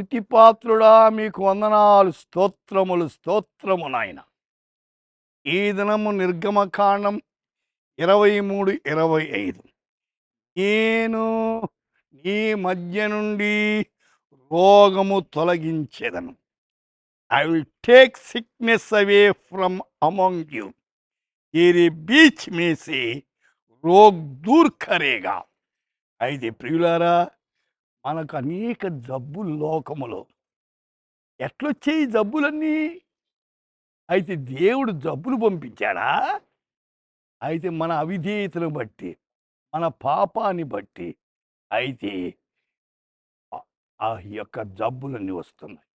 స్తుతిపాత్రుడా మీకు వందనాలు, స్తోత్రములు, స్తోత్రము నాయన. ఈ దినము నిర్గమకాండం 23:25. నేను నీ మధ్య నుండి రోగము తొలగించెదను. I will take sickness away from among you. तेरे बीच में से రోగ్ దూర్ కరేగా. అయితే ప్రియులారా, మనకు అనేక జబ్బులు లోకములో ఎట్లొచ్చాయి జబ్బులన్నీ? అయితే దేవుడు జబ్బులు పంపించాడా? అయితే మన అవిధేయతను బట్టి, మన పాపాన్ని బట్టి అయితే ఆ- ఆ యొక్క జబ్బులన్నీ వస్తున్నాయి.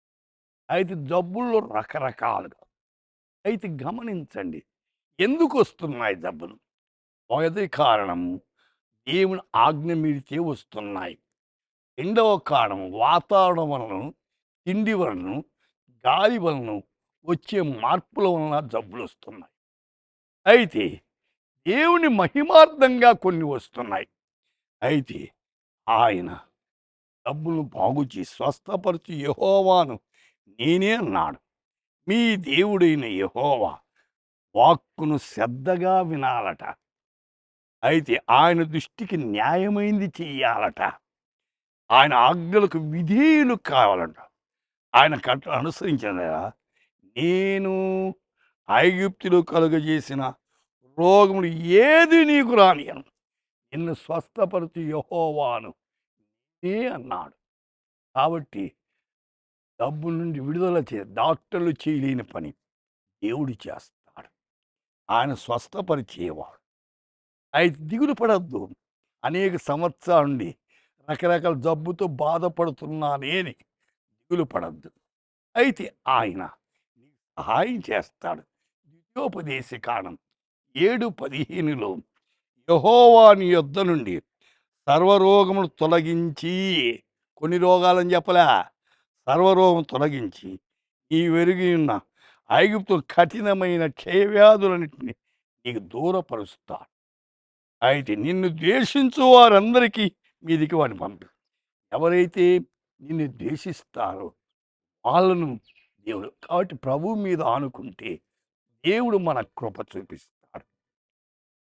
అయితే జబ్బుల్లో రకరకాలుగా. అయితే గమనించండి, ఎందుకు వస్తున్నాయి జబ్బులు? మొదటి కారణం, దేవుని ఆజ్ఞ మీరితే వస్తున్నాయి. రెండవ కారణం, వాతావరణం వలన, తిండి వలన, గాలి వలన వచ్చే మార్పుల వలన జబ్బులు వస్తున్నాయి. అయితే దేవుని మహిమార్థంగా కొన్ని వస్తున్నాయి. అయితే ఆయన డబ్బులు బాగు చేసి స్వస్థపరచు యెహోవాను నేనే అన్నాడు. మీ దేవుడైన యెహోవా వాక్కును శ్రద్ధగా వినాలట. అయితే ఆయన దృష్టికి న్యాయమైంది చెయ్యాలట. ఆయన ఆజ్ఞలకు విధేయులు కావాలంట. ఆయన కట్టలు అనుసరించలేదా? నేను ఐగుప్తులో కలుగజేసిన రోగములు ఏది నీకు రానియను. నిన్ను స్వస్థపరచు యెహోవాను అన్నాడు. కాబట్టి డబ్బు నుండి విడుదల డాక్టర్లు చేయలేని పని దేవుడు చేస్తాడు. ఆయన స్వస్థపరిచేవాడు. అయితే దిగులు పడద్దు. అనేక సంవత్సరాల నుండి రకరకాల జబ్బుతో బాధపడుతున్నానే అని దిగులు పడద్దు. అయితే ఆయన నీకు సహాయం చేస్తాడు. ద్వితీయోపదేశ కాండం 7:15లో యెహోవా నీ యొద్ద నుండి సర్వరోగములు తొలగించి, కొన్ని రోగాలని చెప్పలే, సర్వరోగం తొలగించి ఈ వెరిగి ఉన్న ఐగుప్తు కఠినమైన క్షయవ్యాధులన్నింటినీ నీకు దూరపరుస్తాడు. అయితే నిన్ను ద్వేషించు వారందరికీ మీదికి వాడిని పంపి, ఎవరైతే నిన్ను ద్వేషిస్తారో వాళ్ళను దేవుడు, కాబట్టి ప్రభువు మీద ఆనుకుంటే దేవుడు మన కృప చూపిస్తాడు.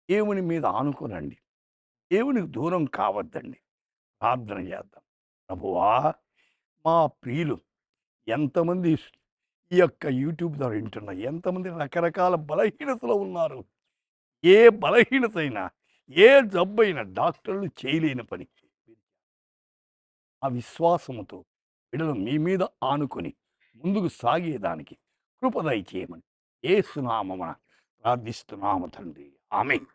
దేవుని మీద ఆనుకోనండి. దేవునికి దూరం కావద్దండి. ప్రార్థన చేద్దాం. ప్రభువా, మా ప్రియులు ఎంతమంది ఈ యొక్క యూట్యూబ్ ద్వారా వింటున్నారు, ఎంతమంది రకరకాల బలహీనతలో ఉన్నారు. ఏ బలహీనతైనా, ఏ జబ్బైనా డాక్టర్లు చేయలేని పని ఆ విశ్వాసముతో బిడ్డలు మీ మీద ఆనుకొని ముందుకు సాగేదానికి కృప దయచేయమని యేసు నామమున ప్రార్థిస్తున్నాము తండ్రి. ఆమేన్.